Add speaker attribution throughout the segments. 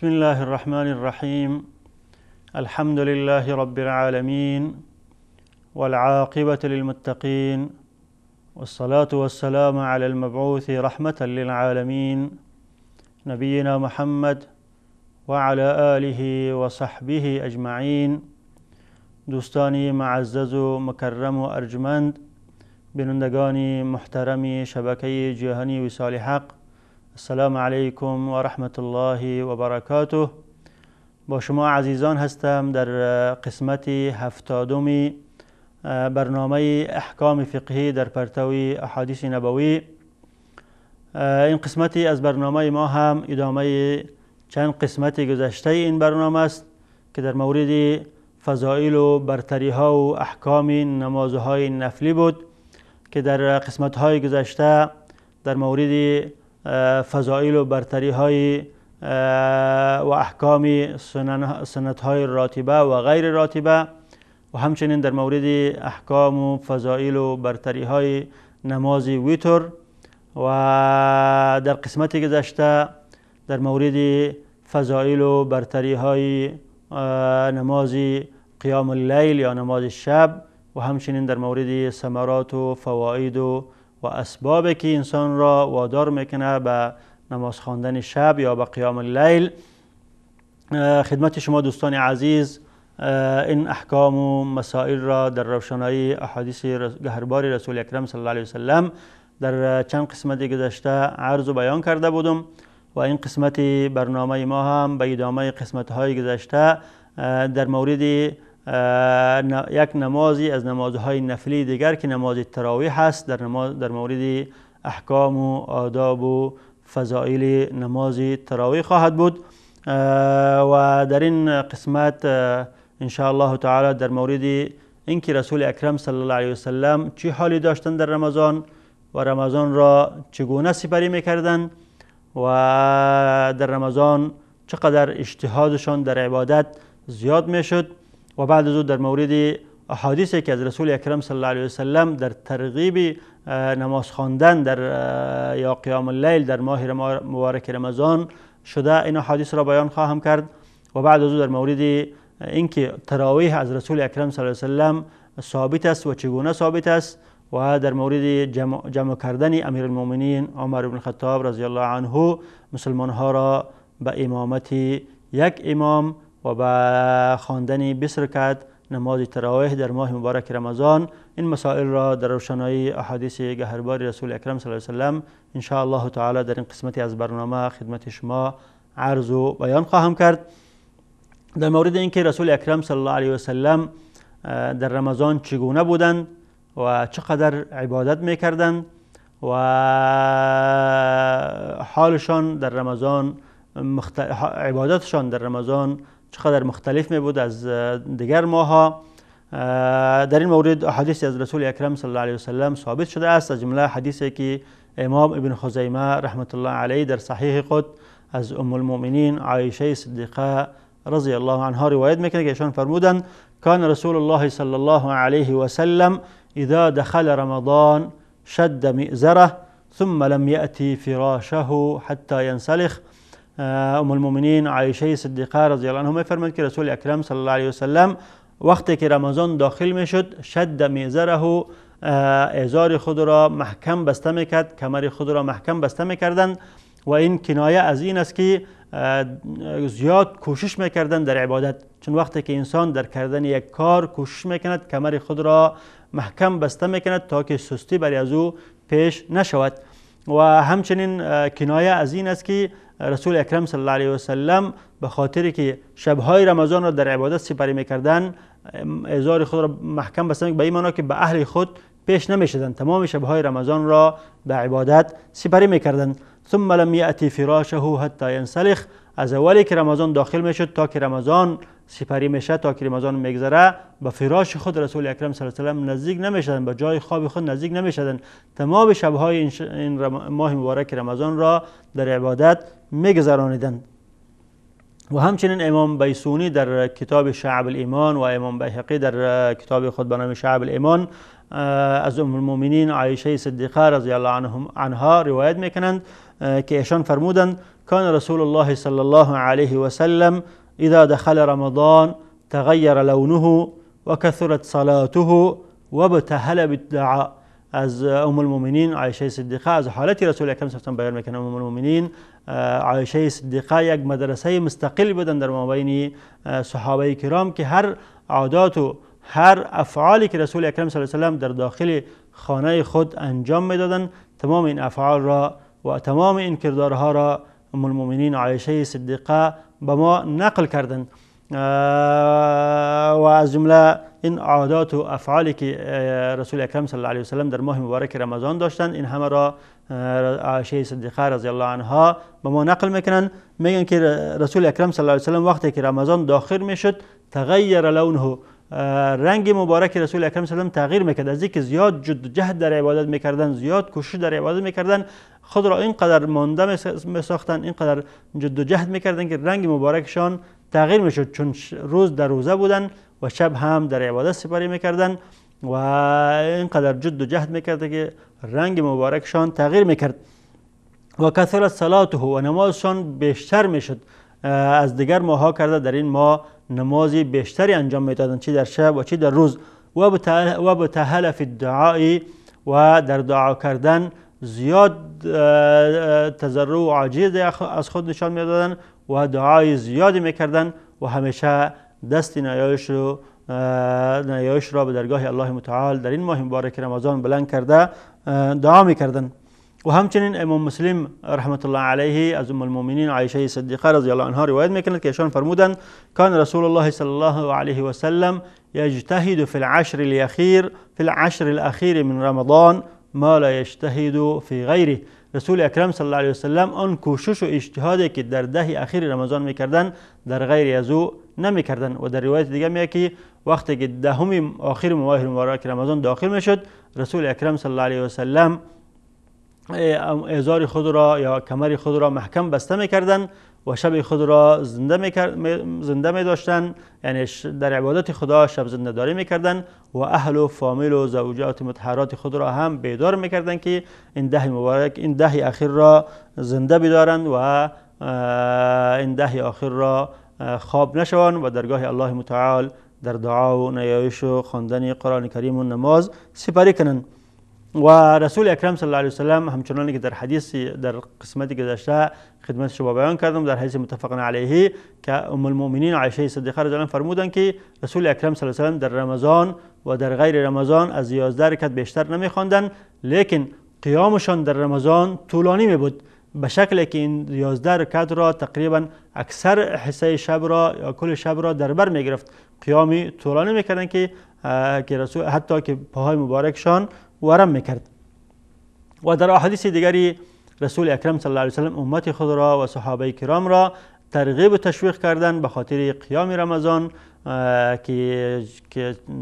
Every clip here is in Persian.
Speaker 1: بسم الله الرحمن الرحيم. الحمد لله رب العالمين والعاقبة للمتقين، والصلاة والسلام على المبعوث رحمة للعالمين نبينا محمد وعلى آله وصحبه أجمعين. دوستانی معزز و مکرم و ارجمند، بینندگان محترم شبکه جهانی وصال حق، السلام علیکم و رحمت الله و برکاته. با شما عزیزان هستم در قسمت 70 برنامه احکام فقهی در پرتو احادیث نبوی. این قسمتی از برنامه ما هم ادامه چند قسمت گذشته این برنامه است که در مورد فضائل و برتری ها و احکام نمازهای نفلی بود که در قسمت های گذشته در مورد فضائل و برتری های و احکام سنت های راتبه و غیر راتبه و همچنین در مورد احکام و فضائل و برتری های نماز ویتر و در قسمت گذشته در مورد فضائل و برتری های نماز قیام اللیل یا نماز شب و همچنین در مورد ثمرات و فواید و اسبابی که انسان را وادار میکنه به نماز خواندن شب یا به قیام اللیل. خدمت شما دوستان عزیز این احکام و مسائل را در روشنایی احادیث گهربار رسول اکرم صلی الله علیه وسلم در چند قسمت گذشته عرض و بیان کرده بودم و این قسمت برنامه ما هم به ادامه قسمت های گذشته در مورد یک نمازی از نمازهای نفلی دیگر که نماز تراویح هست در مورد احکام و آداب و فضائل نماز تراویح خواهد بود و در این قسمت ان شاء الله تعالی در مورد اینکه رسول اکرم صلی الله علیه وسلم چه حالی داشتند در رمضان و رمضان را چگونه سپری میکردند و در رمضان چقدر اجتهادشان در عبادت زیاد میشد و بعد از او در مورد احادیثی که از رسول اکرم صلی الله علیه وسلم در ترغیب نماز خواندن در یا قیام اللیل در ماه مبارک رمضان شده این احادیث را بیان خواهم کرد و بعد از او در مورد اینکه تراویح از رسول اکرم صلی الله علیه وسلم ثابت است و چگونه ثابت است و در مورد جمع کردن امیر المؤمنین عمر بن الخطاب رضی الله عنه مسلمان ها را به امامت یک امام و به خواندن 20 رکعت نماز تراویح در ماه مبارک رمضان، این مسائل را در روشنایی احادیث گهربار رسول اکرم صلی الله علیه وسلم ان شاء الله تعالی در این قسمتی از برنامه خدمت شما عرض و بیان خواهم کرد. در مورد اینکه رسول اکرم صلی الله علیه وسلم در رمضان چگونه بودند و چقدر عبادت میکردند و حالشان در رمضان عبادتشان در رمضان چقدر مختلف می بود از دیگر ماها. در این مورد حدیثی از رسول اکرم صلی الله علیه وسلم ثابت شده است، از جمله حدیثی که امام ابن خزیمه رحمت الله علیه در صحیح خود از ام المؤمنین عایشه صدیقه رضی الله عنها روایت میکنه که ایشان فرمودند کان رسول الله صلی الله علیه وسلم اذا دخل رمضان شد مئزره ثم لم یأتی فراشه حتی ینسلخ. ام المؤمنین عایشه صدیقه رضی الله عنها میفرماید که رسول اکرم صلی الله علیه وسلم وقتی که رمضان داخل میشد شد مئزره، ازار خود را محکم بسته میکرد، کمر خود را محکم بسته میکردند و این کنایه از این است که زیاد کوشش میکردند در عبادت، چون وقتی که انسان در کردن یک کار کوشش میکند کمر خود را محکم بسته میکند تا که سستی بر از او پیش نشود و همچنین کنایه از این است که رسول اکرم صلی الله علیه وسلم به خاطر که شبهای رمضان را در عبادت سپری میکردند ازار خود را محکم بسته به این معنا که به اهل خود پیش نمیشدند، تمام شبهای رمضان را به عبادت سپری میکردند. ثم لم یأتی فراشه حتی ینسلخ، از اولی که رمضان داخل میشد تا که رمضان سپری میشه تا که رمضان میگذره به فراش خود رسول اکرم صلی الله علیه وسلم نزدیک نمیشدند، به جای خواب خود نزدیک نمیشدند، تمام شبهای این ماه مبارک رمضان را در عبادت میگذرانیدند. و همچنین امام بیسونی در کتاب شعب الایمان و امام بیهقی در کتاب خود به نام شعب الایمان از ام المؤمنین عایشه صدیقه رضی الله عنها روایت میکنند که ایشان فرمودند کان رسول الله صلی الله علیه و سلم اذا دخل رمضان تغیر لونه و کثرت صلاته و ابتهل بالدعاء. از ام المؤمنین عایشه صدیقه از حالت رسول اکرم صلی الله علیه و بیان میکنه. ام المؤمنین عایشه صدیقه یک مدرسه مستقل بودن در مابین صحابه کرام که هر عادات و هر افعالی که رسول اکرم صلی الله علیه و در داخل خانه خود انجام میدادند، تمام این افعال را و تمام این کردارها را ام المؤمنین عایشه صدیقه به ما نقل کردند. و از جمله این عادات و افعالی که رسول اکرم صلی الله علیه و سلم در ماه مبارک رمضان داشتند، این همه را عایشه صدیقه رضی الله عنها به ما نقل میکنن. میگن که رسول اکرم صلی الله علیه و سلم وقتی که رمضان داخل میشد تغیر لونه، رنگ مبارک رسول اکرم صلی الله علیه و تغییر میکرد. از اینکه زیاد جد و جهد در عبادت میکردن، زیاد کوشش در عبادت میکردن، خود را اینقدر مانده میساختن، اینقدر جد و جهد میکردن که رنگ مبارکشان تغییر میشد، چون روز در روزه بودن و شب هم در عبادت سپری میکردن و اینقدر جد و جهد میکرد که رنگ مبارکشان تغییر میکرد. و کثرت صلاته، و نمازشان بیشتر میشد از دیگر ماها کرده. در این ماه نمازی بیشتری انجام میدادن، چی در شب و چی در روز. و ابتهل فی الدعاء، و در دعا کردن زیاد تضرع و عاجزی از خود نشان میدادن و دعای زیادی میکردن و همیشه دست نیایش را به درگاه الله متعال در این ماه مبارک رمضان بلند کرده دعا میکردن. و همچنین امام مسلم رحمت الله علیه از ام المؤمنین عایشه صدیقه رضی الله عنها روایت میکند که ایشان فرمودند کان رسول الله صلی الله علیه و سلم یجتهد فی العشر الاخیر من رمضان ما لا یجتهد فی غیره. رسول اکرم صلی الله علیه و سلم آن کوشش و اجتهادی که در ده اخیر رمضان میکردن در غیر از او نمیکردن. و در روایت دیگه میگه که وقتی که دهم آخر ماه مبارک رمضان داخل میشد، رسول اکرم صلی الله علیه و سلم ازار خود را یا کمر خود را محکم بسته میکردن و شب خود را زنده می داشتن، یعنی در عبادت خدا شب زنده داری میکردن و اهل و فامیل و زوجات مطهرات خود را هم بیدار میکردن که این ده مبارک، این ده اخیر را زنده بدارند و این ده آخر را خواب نشوند و درگاه الله متعال در دعا و نیایش و خواندن قرآن کریم و نماز سپری کنند. و رسول اکرم صلی الله علیه و سلم همچنانی که در حدیث در قسمتی گذشته خدمت شما بیان کردم، در حدیث متفق علیه که ام المؤمنین عایشه صدیقه رضی الله عنها فرمودند که رسول اکرم صلی الله علیه و سلم در رمضان و در غیر رمضان از 11 رکعت بیشتر نمیخواندند، لیکن قیامشان در رمضان طولانی می بود، به شکلی که این 11 رکعت را تقریبا اکثر حصه شب را یا کل شب را در بر می گرفت. قیامی طولانی میکردن که رسول حتی که پاهای مبارکشان ورم میکرد. و در احادیث دیگری رسول اکرم صلی الله علیه و سلم امت خود را و صحابه کرام را ترغیب و تشویق کردند به خاطر قیام رمضان که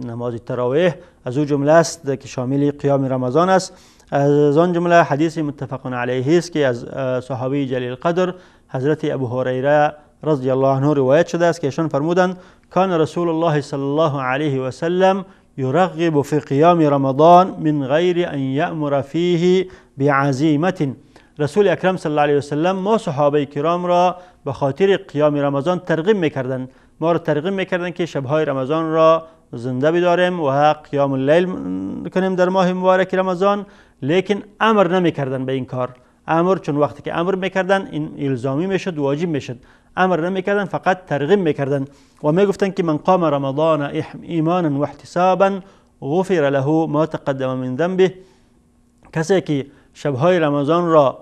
Speaker 1: نماز تراویح از او جمله است که شامل قیام رمضان است. از آن جمله حدیث متفق علیه است که از صحابی جلیل القدر حضرت ابو هریره رضی الله عنه روایت شده است که ایشان فرمودند کان رسول الله صلی الله علیه و سلم یرغب فی قیام رمضان من غیر ان یأمر فیه بعزیمة. رسول اکرم صلی الله علیه و سلم ما صحابه کرام را به خاطر قیام رمضان ترغیب میکردند، ما را ترغیب میکردند که شبهای رمضان را زنده بداریم و قیام اللیل کنیم در ماه مبارک رمضان، لیکن امر نمیکردند به این کار. امر چون وقتی که امر میکردن این الزامی میشد، واجب میشد. امر نمیکردن، فقط ترغیب میکردن و میگفتن که من قام رمضان ایمانا و احتسابا غفر له ما تقدم من ذنبه. کسی که شبهای رمضان را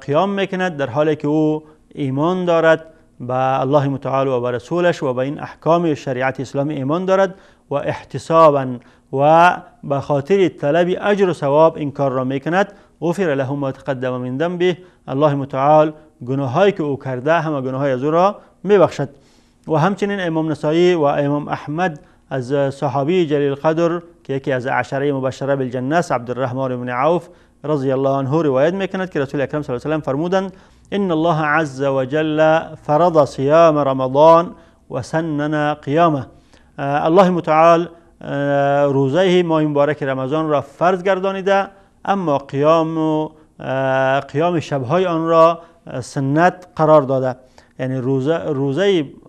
Speaker 1: قیام میکند در حالی که او ایمان دارد به الله متعال و به رسولش و به این احکام شریعت اسلامی ایمان دارد و احتسابا و به خاطر طلب اجر و ثواب این کار را میکند، غفر له ما تقدم من ذنبه، الله متعال گناهایی که او کرده همه گناههای از او را میبخشد. و همچنین امام نسائی و امام احمد از صحابی جلیل القدر که یکی از عشره مبشره بالجنه است عبدالرحمن بن عوف رضی الله عنه روایت میکند که رسول اکرم صلی الله علیه و سلم فرمودند ان الله عز وجل فرض صيام رمضان و سنن قیامه. الله متعال روزه ماه مبارک رمضان را فرض گردانیده، اما قیام شبهای آن را سنت قرار داده. یعنی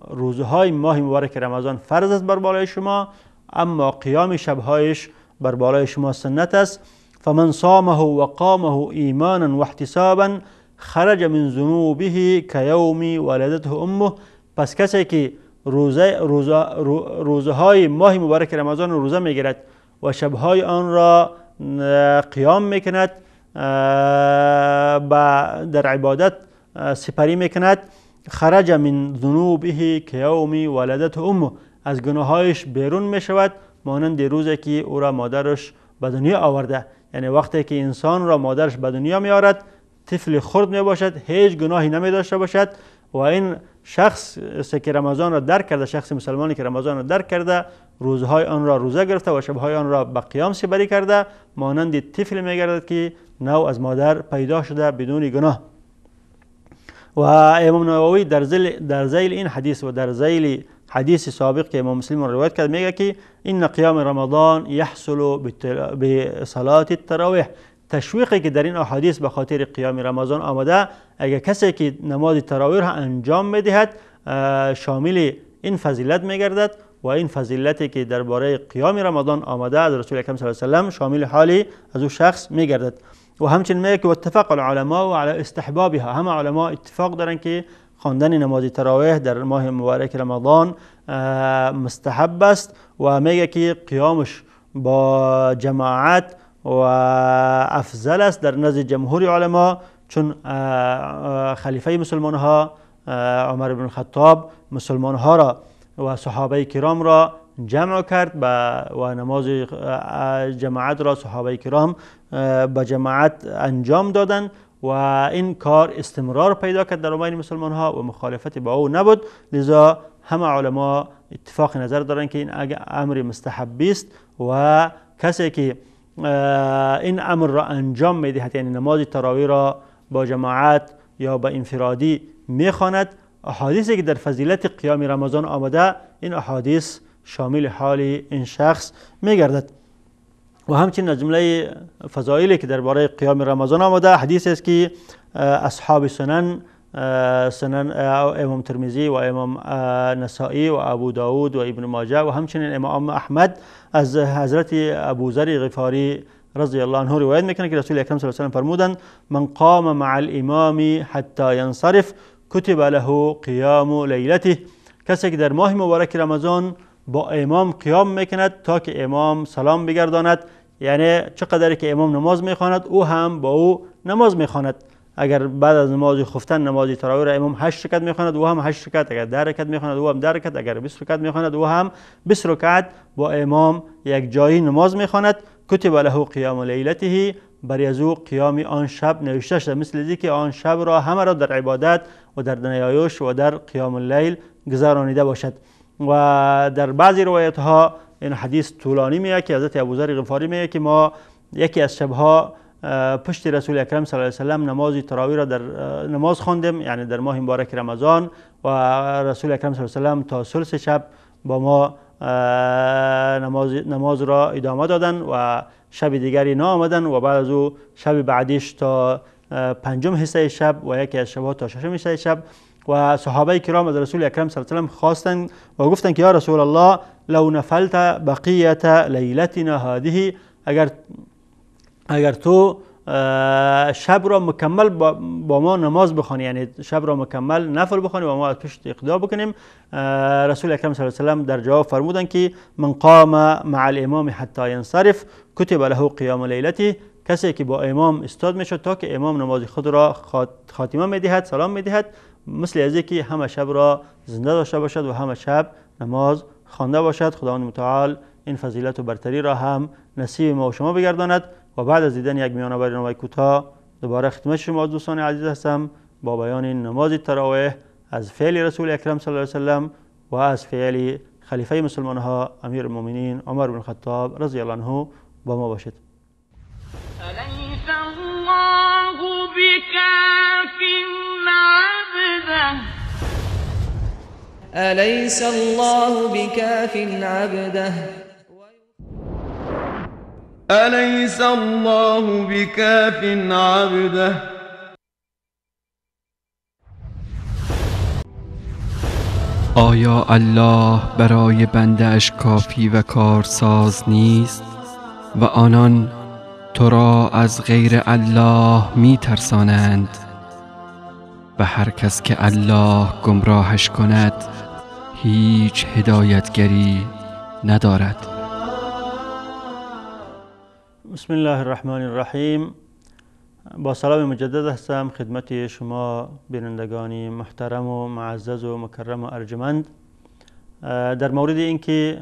Speaker 1: روزهای ماه مبارک رمضان فرض است بر بالای شما، اما قیام شبهایش بر بالای شما سنت است. فمن صامه و قامه ایمانا و احتسابا خرج من ذنوبه کیوم ولدته امه. پس کسی که روزهای ماه مبارک رمضان روزه میگیرد و شبهای آن را قیام میکند، در عبادت سپری میکند، خرج من ذنوبه کیوم ولدته امه، از گناهایش بیرون میشود مانند روزی که او را مادرش به دنیا آورده. یعنی وقتی که انسان را مادرش به دنیا میآورد طفل خرد می باشد، هیچ گناهی نمی داشته باشد و این شخص که رمضان را درک کرده، شخص مسلمانی که رمضان را درک کرده، روزهای آن را روزه گرفته و شبهای آن را به قیام سپری کرده، مانند طفل می گردد که نو از مادر پیدا شده بدون گناه. و امام نووی در ذیل این حدیث و در ذیل حدیث سابق که امام مسلم روایت کرد میگه که این قیام رمضان یحصل بصلاة التراویح. تشویقی که در این احادیث به خاطر قیام رمضان آمده، اگر کسی که نماز تراویح را انجام میدهد شامل این فضیلت میگردد و این فضیلتی که درباره قیام رمضان آمده از رسول اکرم صلی الله علیه و سلم شامل حالی از او شخص میگردد. و همچنین میگه که اتفق العلماء علی استحبابها، همه علما اتفاق دارن که خواندن نماز تراویح در ماه مبارک رمضان مستحب است و میگه که قیامش با جماعت و افضل است در نزد جمهور علما، چون خلیفه مسلمان ها عمر بن الخطاب مسلمان ها را و صحابه کرام را جمع کرد و نماز جماعت را صحابه کرام به جماعت انجام دادند و این کار استمرار پیدا کرد در بین مسلمان ها و مخالفت با او نبود. لذا همه علما اتفاق نظر دارند که این امر مستحبی است و کسی که این امر را انجام میدهد، یعنی نماز تراویح را با جماعت یا با انفرادی میخواند، احادیثی که در فضیلت قیام رمضان آمده این احادیث شامل حال این شخص میگردد. و همچنین از جمله فضایلی که درباره قیام رمضان آمده حدیث است که اصحاب سنن امام ترمذی و امام نسائی و ابو داود و ابن ماجه و همچنین امام احمد از حضرت ابو ذر غفاری رضی الله عنه روایت میکنه که رسول اکرم صلی الله علیه و سلم فرمودند من قام مع الامام حتی ینصرف کتب له قیام لیلته. کسی که در ماه مبارک رمضان با امام قیام میکند تا که امام سلام بگرداند، یعنی چقدر که امام نماز میخواند او هم با او نماز میخواند. اگر بعد از نماز خفتن نماز تراویح را امام 8 رکعت میخواند او هم 8 رکعت، اگر 10 رکعت میخواند او هم 10 رکعت، اگر 20 رکعت میخواند او هم 20 رکعت با امام یک جایی نماز میخواند. کتب له قیام لیلته، بر از او قیام آن شب نوشته شده، مثل اینکه آن شب را همه را در عبادت و در نیایش و در قیام اللیل گذرانیده باشد. و در بعضی روایت ها این حدیث طولانی میگه که حضرت ابوذر غفاری میگه که ما یکی از شبها پشت رسول اکرم صلی الله علیه و سلم نماز تراویح را در نماز خواندیم، یعنی در ماه مبارک رمضان، و رسول اکرم صلی الله علیه و سلم تا ثلث شب با ما نماز را ادامه دادن و شب دیگری نآمدن و بعد از او شب بعدیش تا پنجم حصه شب و یکی از شبها تا ششم حصه شب. و صحابه کرام از رسول اکرم صلی الله علیه و سلم خواستند و گفتند که یا رسول الله لو نفلت بقیت لیلتنا هذه، اگر تو شب را مکمل با ما نماز بخوانی، یعنی شب را مکمل نفل بخوانی و ما از پشت اقتدا بکنیم. رسول اکرم صلی الله علیه و سلم در جواب فرمودند که من قام مع الامام حتی ینصرف کتب له قیام لیلته. کسی که با امام استاد میشد تا که امام نماز خود را خاتمه میدهد، سلام میدهد، مثل از اینکه همه شب را زنده داشته باشد و همه شب نماز خوانده باشد. خداوند متعال این فضیلت و برتری را هم نصیب ما و شما بگرداند. و بعد از دیدن یک میانه برنامه کوتاه دوباره خدمت شما دوستان عزیز هستم با بیان نماز تراویح از فعل رسول اکرم صلی الله علیه و سلم و از فعل خلیفه مسلمان ها امیر المؤمنین عمر بن الخطاب رضی الله عنه. با ما باشید.
Speaker 2: أليس الله بكاف عبده
Speaker 3: أليس الله بكاف عبده
Speaker 4: أليس الله بكاف عبده
Speaker 5: آیا الله برای بنده اش کافی و کارساز نیست و آنان تو را از غیر الله می ترسانند و هر کس که الله گمراهش کند هیچ هدایتگری ندارد.
Speaker 1: بسم الله الرحمن الرحیم. با سلام مجدد هستم خدمت شما بینندگان محترم و معزز و مکرم و ارجمند در مورد اینکه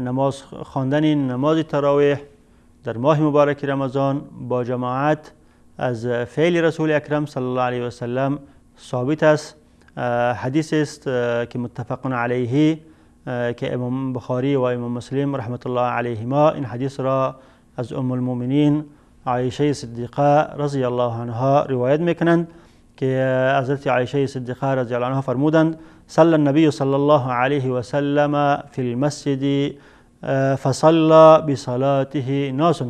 Speaker 1: نماز خواندن نماز تراویح در ماه مبارک رمضان با جماعت از فعل رسول اکرم صلی الله علیه و سلم ثابت است. حدیث است که متفق علیه که امام بخاری و امام مسلم رحمت الله علیهما این حدیث را از ام المؤمنین عایشه صدیقه رضی الله عنها روایت میکنند که حضرت عایشه صدیقه رضی الله عنها فرمودند صلی النبی صلی الله علیه و سلم فی المسجد فصلى بصلاته ناس.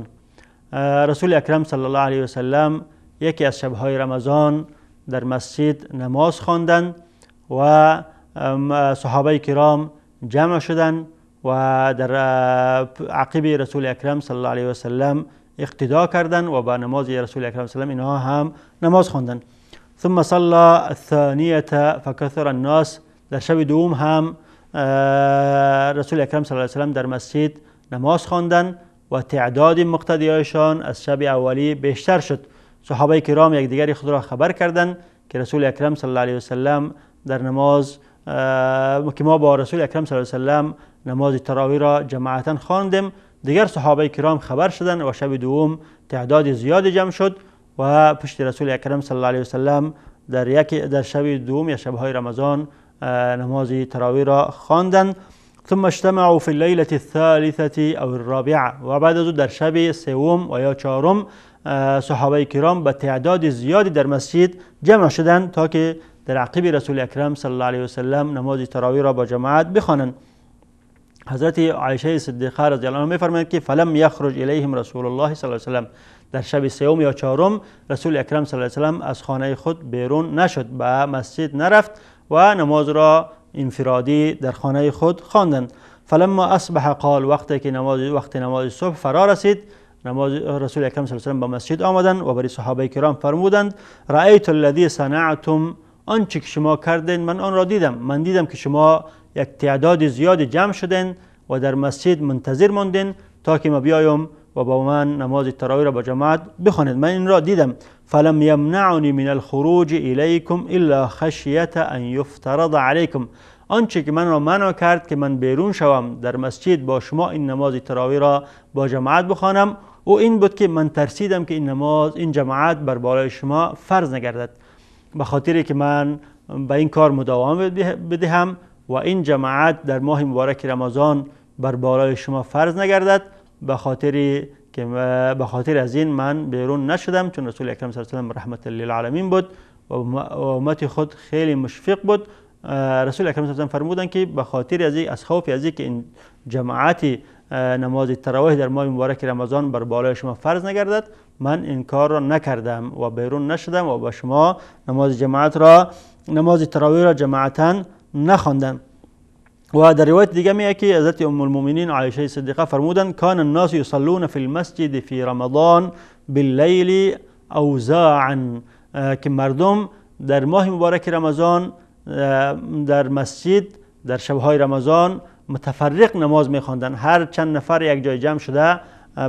Speaker 1: رسول اکرم صلی الله علیه و سلم یکی از شبهای رمضان در مسجد نماز خواندند و صحابه کرام جمع شدند و در عقب رسول اکرم صلی الله علیه و سلم اقتدا کردند و با نماز رسول اکرم صلی الله علیه و سلم اینها هم نماز خواندند. ثم صلى الثانیه فکثر الناس. در شب دوم هم رسول اکرم صلی الله علیه و سلم در مسجد نماز خواندند و تعداد مقتدیایشان از شب اولی بیشتر شد. صحابه کرام یکدیگر خود را خبر کردند که رسول اکرم صلی الله علیه و سلم در نماز که ما با رسول اکرم صلی الله علیه و سلم نماز تراویح را جماعتا خواندیم. دیگر صحابه کرام خبر شدند و شب دوم تعداد زیادی جمع شد و پشت رسول اکرم صلی الله علیه و سلم در شب دوم یا شبهای رمضان نماز تراویح را خواندند. ثم اجتمعوا في الليلة الثالثة او الرابعة. و بعد از در شب سوم و یا چهارم صحابه کرام به تعداد زیادی در مسجد جمع شدند تا که در عقب رسول اکرم صلی الله علیه و سلم نماز تراویح را با جماعت بخوانند. حضرت عایشه صدیقه رضی الله عنها می‌فرمایند که فلم یخرج الیهم رسول الله صلی الله علیه و سلم. در شب سوم یا چهارم رسول اکرم صلی الله علیه و سلم از خانه خود بیرون نشد، به مسجد نرفت و نماز را انفرادی در خانه خود خواندند. فلما اصبح قال. وقتی که نماز صبح فرا رسید رسول اکرم صلی الله علیه و سلم به مسجد آمدند و برای صحابه کرام فرمودند رأیت الذی صنعتم. آنچه که شما کردین من آن را دیدم. من دیدم که شما یک تعداد زیادی جمع شدین و در مسجد منتظر ماندین تا که ما بیایم و با من نماز تراویح را با جماعت بخوانید. من این را دیدم. فلم یمنعنی من الخروج الیکم الا خشیة ان یفترض علیکم. آنچه که من را منع کرد که من بیرون شوم در مسجد با شما این نماز تراویح را با جماعت بخوانم و این بود که من ترسیدم که این جماعت بر بالای شما فرض نگردد، به خاطری که من به این کار مداومت بدهم و این جماعت در ماه مبارک رمضان بر بالای شما فرض نگردد. به خاطر از این من بیرون نشدم، چون رسول اکرم صلی الله علیه و سلم رحمت للعالمین بود و امت خود خیلی مشفق بود. رسول اکرم صلی الله علیه و سلم فرمودند که به خاطر از خوف از که این جماعت نماز تراویح در ماه مبارک رمضان بر بالای شما فرض نگردد من این کار را نکردم و بیرون نشدم و با شما نماز تراویح را جماعتا نخواندم. و در روایت دیگه میگه که حضرت ام المؤمنین عایشه صدیقه فرمودند کان الناس یصلون فی المسجد فی رمضان باللیل اوزاعا. که مردم در ماه مبارک رمضان در مسجد در شبهای رمضان متفرق نماز میخواندن. هر چند نفر یک جای جمع شده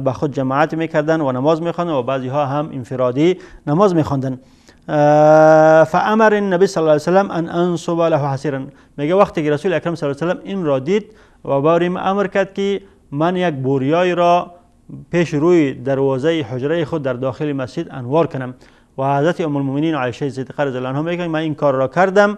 Speaker 1: با خود جماعت میکردن و نماز میخواندن و بعضی ها هم انفرادی نماز میخواندن. فامر النبی صلی الله علیه و سلم ان انصب له حصیرا. میگه وقتی که رسول اکرم صلی الله علیه و سلم این را دید و باریم امر کرد که من یک بوریای را پیش روی دروازه حجره خود در داخل مسجد انوار کنم. و حضرت ام المؤمنین عایشه صدیقه رضی الله عنها میگه من این کار را کردم.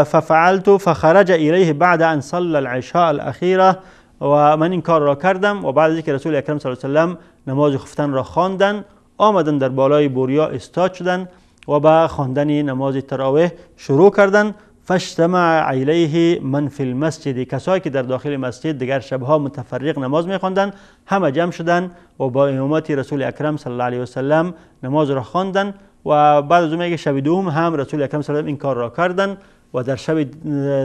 Speaker 1: ففعلت فخرج الیه بعد ان صلى العشاء الاخیره. و من این کار را کردم و بعد از اینکه رسول اکرم صلی الله علیه و سلم نماز خفتن را خواندند آمدن در بالای بوریا استاد شدند و با خواندن نماز تراویح شروع کردند. فاجتمع الیه من فی المسجد. کسایی که در داخل مسجد دیگر شبها متفرق نماز میخواندند همه جمع شدند و با امامت رسول اکرم صلی الله علیه و سلم نماز را خواندند. و بعد از اون میگه شب دوم هم رسول اکرم صلی الله علیه و سلم این کار را کردند. و رسول اکرم صلی الله علیه و سلم و در شب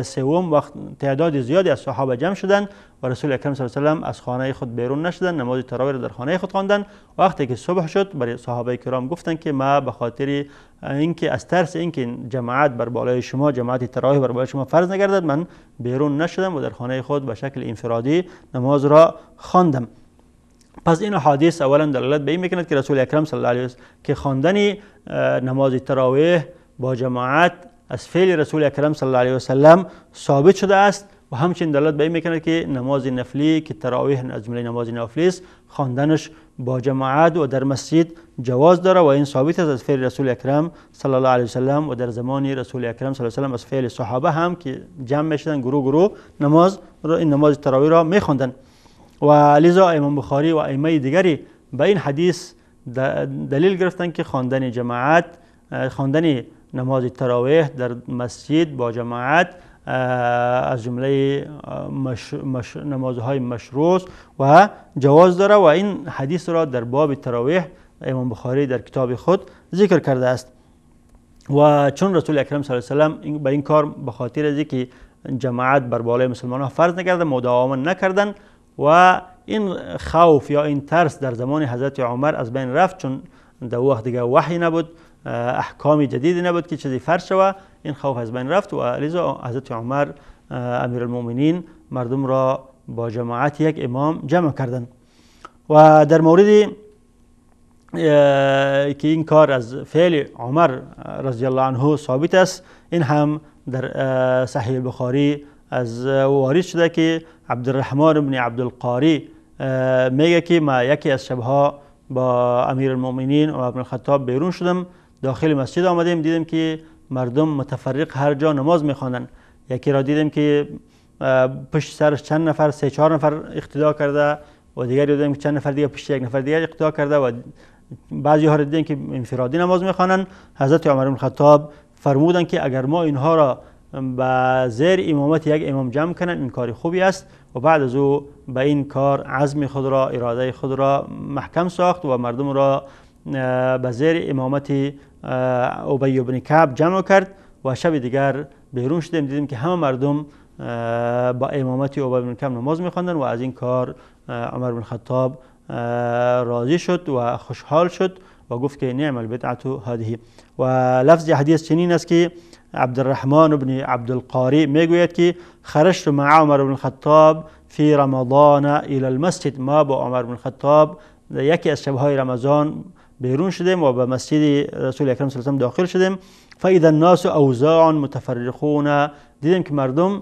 Speaker 1: سوم وقت تعداد زیادی از صحابه جمع شدند و رسول اکرم صلی الله علیه و از خانه خود بیرون نشدند، نماز تراویح را در خانه خود خواندند. وقتی که صبح شد برای صحابه کرام گفتند که ما به خاطر اینکه از ترس اینکه جماعت بر بالای شما، جماعت تراویح بر بالای شما فرض نگردد، من بیرون نشدم و در خانه خود به شکل انفرادی نماز را خواندم. پس این حدیث اولا دلالت به این میکند که رسول اکرم صلی الله علیه و که خواندن نماز تراویح با جماعت از فعل رسول اکرم صلی الله علیه و سلم ثابت شده است و همچنین دلالت به این میکند که نماز نفلی که تراویح از جمله نماز نافلی است خواندنش با جماعت و در مسجد جواز داره و این ثابت است از فعل رسول اکرم صلی الله علیه و سلم و در زمان رسول اکرم صلی الله علیه و سلم از فعل صحابه هم که جمع میشدن گروه این نماز تراویح را میخواندند. و لذا امام بخاری و ائمه دیگری به این حدیث دلیل گرفتند که خواندن جماعت، خواندن نماز تراویح در مسجد با جماعت از جمله نمازهای مشروع و جواز داره و این حدیث را در باب تراویح امام بخاری در کتاب خود ذکر کرده است. و چون رسول اکرم صلی الله علیه و سلم به این کار به خاطر از اینکه جماعت بر بالای مسلمان ها فرض نکرده مداوما نکردن و این خوف یا این ترس در زمان حضرت عمر از بین رفت، چون در وقت دیگه وحی نبود، احکام جدیدی نبود که چیزی فرض شود، این خوف از بین رفت و لذا حضرت عمر امیرالمؤمنین مردم را با جماعت یک امام جمع کردند. و در موردی که این کار از فعل عمر رضی الله عنه ثابت است، این هم در صحیح بخاری از وارد شده که عبدالرحمن بن عبدالقاری میگه که ما یکی از شبها با امیرالمؤمنین و ابن الخطاب بیرون شدم، داخل مسجد آمدیم، دیدیم که مردم متفرق هر جا نماز میخوانند. یکی را دیدیم که پشت سرش چند نفر 3-4 نفر اقتدا کرده و دیگری دیدیم که چند نفر دیگه پشت یک نفر دیگه اقتدا کرده و بعضی ها را دیدیم که انفرادی نماز میخوانند. حضرت عمر بن الخطاب فرمودند که اگر ما اینها را به زیر امامت یک امام جمع کنند این کار خوبی است و بعد از او به این کار عزم خود را، اراده خود را محکم ساخت و مردم را به زیر امامت ابی بن کعب جمع کرد و شب دیگر بیرون شدیم، دیدیم که همه مردم با امامت ابی بن کعب نماز می‌خواندند و از این کار عمر بن خطاب راضی شد و خوشحال شد و گفت که نعم البدعة هذه. و لفظ حدیث چنین است که عبدالرحمن بن عبدالقاری میگوید که خرجت مع عمر بن الخطاب فی رمضان الى المسجد، ما با عمر بن الخطاب یکی از شبهای رمضان بیرون شدیم و به مسجد رسول اکرم صلی الله علیه و داخل شدیم. فاذا الناس اوزاع متفرقون، دیدیم که مردم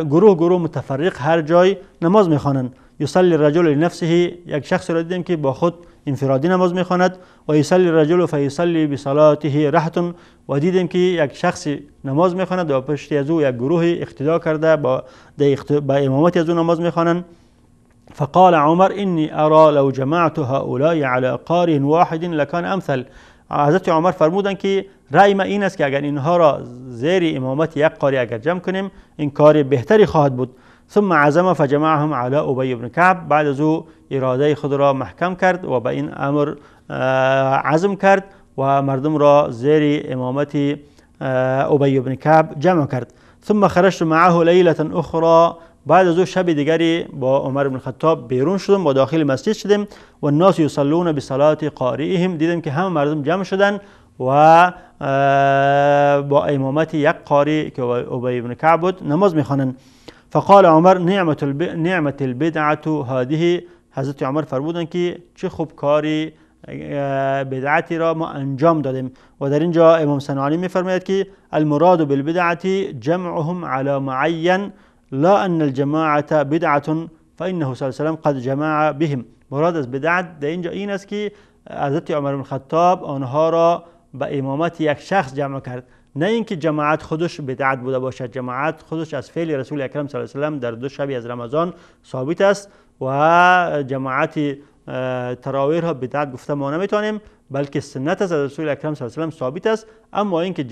Speaker 1: گروه متفرق هر جای نماز میخوانند. یصلی الرجل لنفسه، یک شخص را دیدیم که با خود انفرادی نماز میخواند و یصلی الرجل فیصلی بصلاته رهط، و دیدیم که یک شخص نماز میخواند و پشت از او یک گروه اقتدا کرده با امامت از او نماز میخوانند. فقال عمر انی ارى لو جمعت هؤلاء على قارئ واحد لكان امثل. حضرت عمر فرمودند که رأی ما این است که اگر اینها را زیر امامت یک قاری اگر جمع کنیم این کار بهتری خواهد بود. ثم عزم فجمعهم على ابی بن کعب، بعد از او اراده خود را محکم کرد و به این امر عزم کرد و مردم را زیر امامت ابی بن کعب جمع کرد. ثم خرجت معه لیلة اخرى، بعد از او شب دیگری با عمر بن الخطاب بیرون شدم و داخل مسجد شدیم و الناس یصلون بصلات قارئهم، دیدیم که همه مردم جمع شدن و با امامت یک قاری که ابی بن کعب بود نماز میخوانند. فقال عمر نعمت البدعة هذه، حضرت عمر فرمودند که چه خوب کاری بدعتی را ما انجام دادیم. و در اینجا امام صنعانی میفرماید که المراد بالبدعة جمعهم على معین لا ان الجماعة بدعة فانه صلی الله علیه و سلم قد جمع بهم. مراد از بدعت در اینجا این است که حضرت عمر بن الخطاب آنها را به امامت یک شخص جمع کرد، نه اینکه جماعت خودش بدعت بوده باشد. جماعت خودش از فعل رسول اکرم صلی الله علیه و سلم در 2 شب از رمضان ثابت است و جماعت تراویح را بدعت گفته ما نمیتونیم، بلکه سنت از رسول اکرم صلی الله علیه و سلم ثابت است. اما اینکه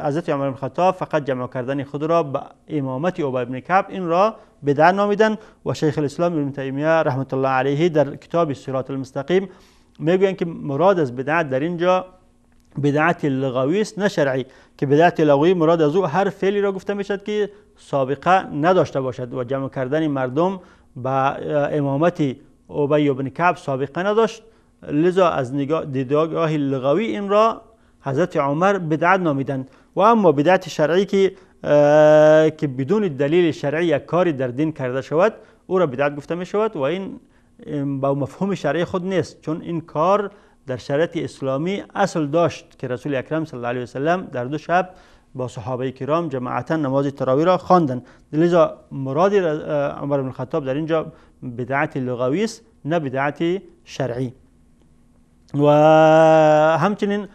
Speaker 1: حضرت عمر بن الخطاب فقط جمع کردن خود را به امامت ابی بن کعب این را بدعت نامیدن. و شیخ الاسلام ابن تیمیه رحمت الله علیه در کتاب صراط المستقیم میگویند که مراد از بدعت در اینجا بدعت لغوی است نه شرعی، که بدعت لغوی مراد از او هر فعلی را گفته میشد که سابقه نداشته باشد و جمع کردن مردم به امامت ابی بن کعب سابقه نداشت، لذا از دیدگاه لغوی این را حضرت عمر بدعت نامیدند. و اما بدعت شرعی که بدون دلیل شرعی یک کاری در دین کرده شود او را بدعت گفته می شود و این با مفهوم شرعی خود نیست، چون این کار در شریعت اسلامی اصل داشت که رسول اکرم صلی الله علیه و سلم در 2 شب با صحابه کرام جماعتا نماز تراویح را خواندند. لذا مراد عمر بن الخطاب در اینجا بدعت لغوی است نه بدعت شرعی. و همچنین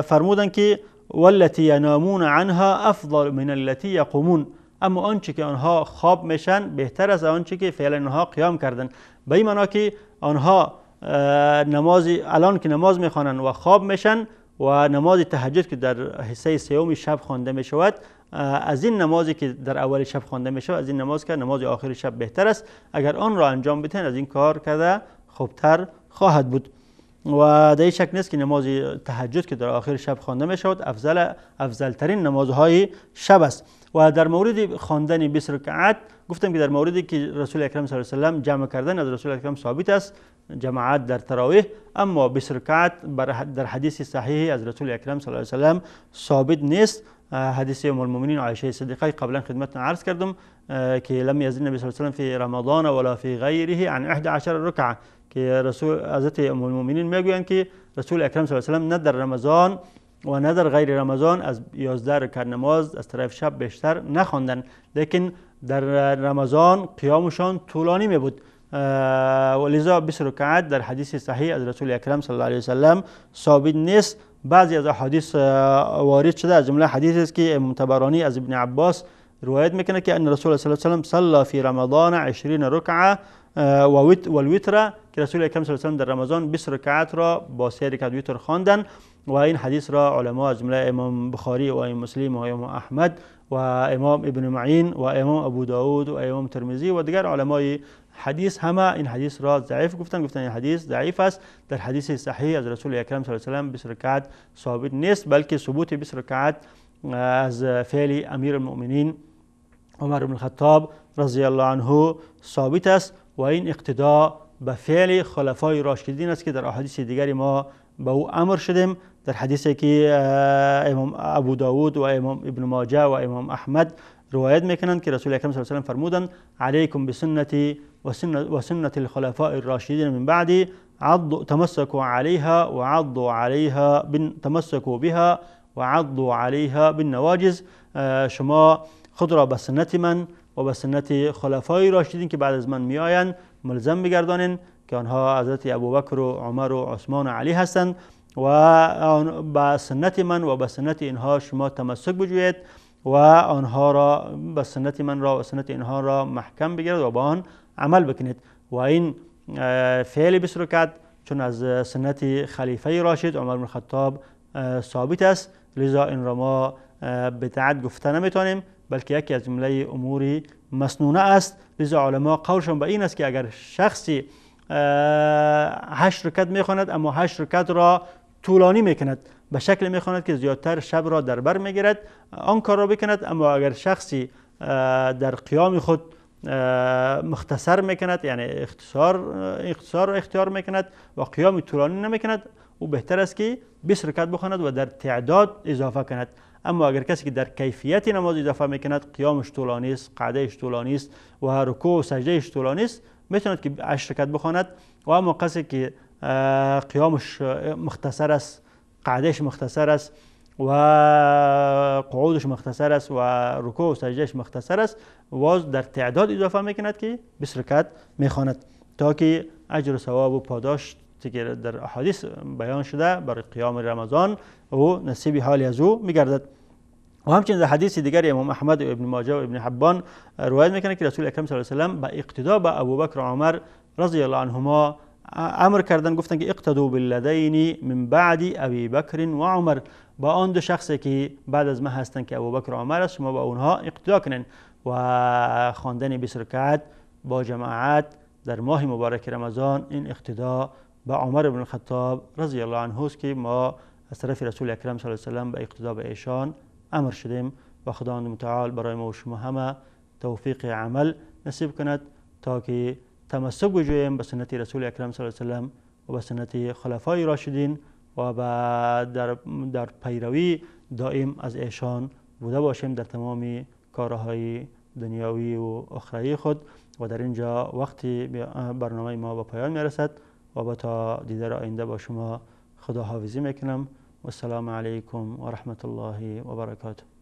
Speaker 1: فرمودند که والتی ینامون عنها افضل من التي یقومون، اما آنچه که آنها خواب میشن بهتر از آنچه که فعلا آنها قیام کردن. به این معنا که آنها الان که نماز میخوانند و خواب میشن و نماز تهجد که در حصه سوم شب خوانده می شود، از این نمازی که در اول شب خوانده می شود از این نماز که نماز آخر شب بهتر است. اگر آن را انجام بدهند از این کار کرده خوبتر خواهد بود. و در شک نیست که نماز تهجد که در آخر شب خوانده می شود افضل ترین نمازهای شب است. و در مورد خواندن 20 رکعت گفتم که در موردی که رسول اکرم صلی الله علیه و سلم جمع کردن از رسول اکرم ثابت است، جماعت در تراویح، اما 20 رکعت در حدیث صحیح از رسول اکرم صلی الله علیه و سلم ثابت نیست. حدیث ام المؤمنین عایشه صدیقه قبلا خدمتتون عرض کردم که لم یزد النبی صلی الله علیه و سلم فی رمضان ولا فی غیره عن 11 رکعه، که رسول حضرت ام المؤمنین میگویند که رسول اکرم صلی الله علیه و سلم نه در رمضان و نه در غیر رمضان از 11 رکعت نماز از طرف شب بیشتر نخواندند، لیکن در رمضان قیامشان طولانی می بود. ولذا 20 رکعت در حدیث صحیح از رسول اکرم صلی الله علیه و سلم ثابت نیست. بعضی از احادیث وارد شده از جمله حدیثی است که طبرانی از ابن عباس روایت میکنه که ان رسول الله صلی الله علیه و سلم صلى فی رمضان 20 رکعه والوتر، که رسول اکرم صلی الله علیه و سلم در رمضان 20 رکعت را با 3 رکعت وتر خواندند. و این حدیث را علما از جمله امام بخاری و امام مسلم و امام احمد و امام ابن معین و امام ابو داود و امام ترمذی و دیگر علمای حدیث همه این حدیث را ضعیف گفتن این حدیث ضعیف است. در حدیث صحیح از رسول اکرم صلی الله علیه و سلم 20 رکعت ثابت نیست، بلکه ثبوت 20 رکعت از فعل امیر المؤمنین عمر بن الخطاب رضی الله عنه ثابت است و این اقتدا به فعل خلفای راشدین است که در احادیث دیگری ما به او امر شدیم. در حدیثی که امام ابو داود و امام ابن ماجه و امام احمد روایت میکنند که رسول اکرم صلی الله علیه و سلم فرمودند علیکم بسنتی و سنت الخلفاء الراشدین من بعدی تمسكوا عليها وعضوا عليها تمسكوا بها وعضوا عليها بالنواجذ، شما خود را به سنت من و به سنت خلفای راشدین که بعد از من میآیند ملزم بگردانید که آنها حضرت ابوبکر و عمر و عثمان و علی هستند و به سنت من و به سنت اینها شما تمسک بجویید و آنها را به سنت من را و سنت اینها را محکم بگیرید و با آن عمل بکنید. و این فعل 20 رکعت چون از سنت خلیفه راشد عمر بن الخطاب ثابت است، لذا این را ما بدعت گفته نمیتونیم، بلکه یکی از جمله امور مسنونه است. لذا علما قولشون به این است که اگر شخصی 8 رکعت میخواند اما 8 رکعت را طولانی میکند، به شکل میخواند که زیادتر شب را در بر میگیرد، آن کار را بکند. اما اگر شخصی در قیام خود مختصر میکند، یعنی اختصار را اختیار میکند و قیام طولانی نمیکند، او بهتر است که 20 رکعت بخواند و در تعداد اضافه کند. اما اگر کسی که در کیفیت نماز اضافه میکند، قیامش طولانی است، قعدهش طولانی است و رکوع و سجدهش طولانی است، میتواند که 8 رکعت بخواند. و اما کسی که قیامش مختصر است، قعدهش مختصر است و قعودش مختصر است و رکوع و سجدهش مختصر است، واز در تعداد اضافه میکند که 20 رکعت میخواند تا که اجر و ثواب و پاداش که در احادیث بیان شده برای قیام رمضان و نصیب حالی از او میگردد. و همچنین در حدیث دیگر امام احمد و ابن ماجه و ابن حبان روایت میکنه که رسول اکرم صلی الله علیه و سلم به اقتدا به ابوبکر و عمر رضی الله عنهما امر کردن، گفتن که اقتدوا باللذین من بعد ابی بکر و عمر، با آن 2 شخصی که بعد از من هستند که ابوبکر و عمر است، شما با اونها اقتدا کنین. و خواندن 20 رکعت با جماعت در ماه مبارک رمضان این اقتدا با عمر بن الخطاب رضی الله عنه است که ما از طرف رسول اکرم صلی الله علیه و سلم به اقتدا به ایشان امر شدیم و خداوند متعال برای ما و شما همه توفیق عمل نصیب کند تا که تمسک بجوییم به سنت رسول اکرم صلی الله علیه و سلم و به سنت خلفای راشدین و در پیروی دائم از ایشان بوده باشیم در تمام کارهای دنیاوی و اخروی خود. و در اینجا وقتی برنامه ما به پایان میرسد و با تا دیدار آینده با شما خداحافظی میکنم و السلام علیکم و رحمت الله و برکاته.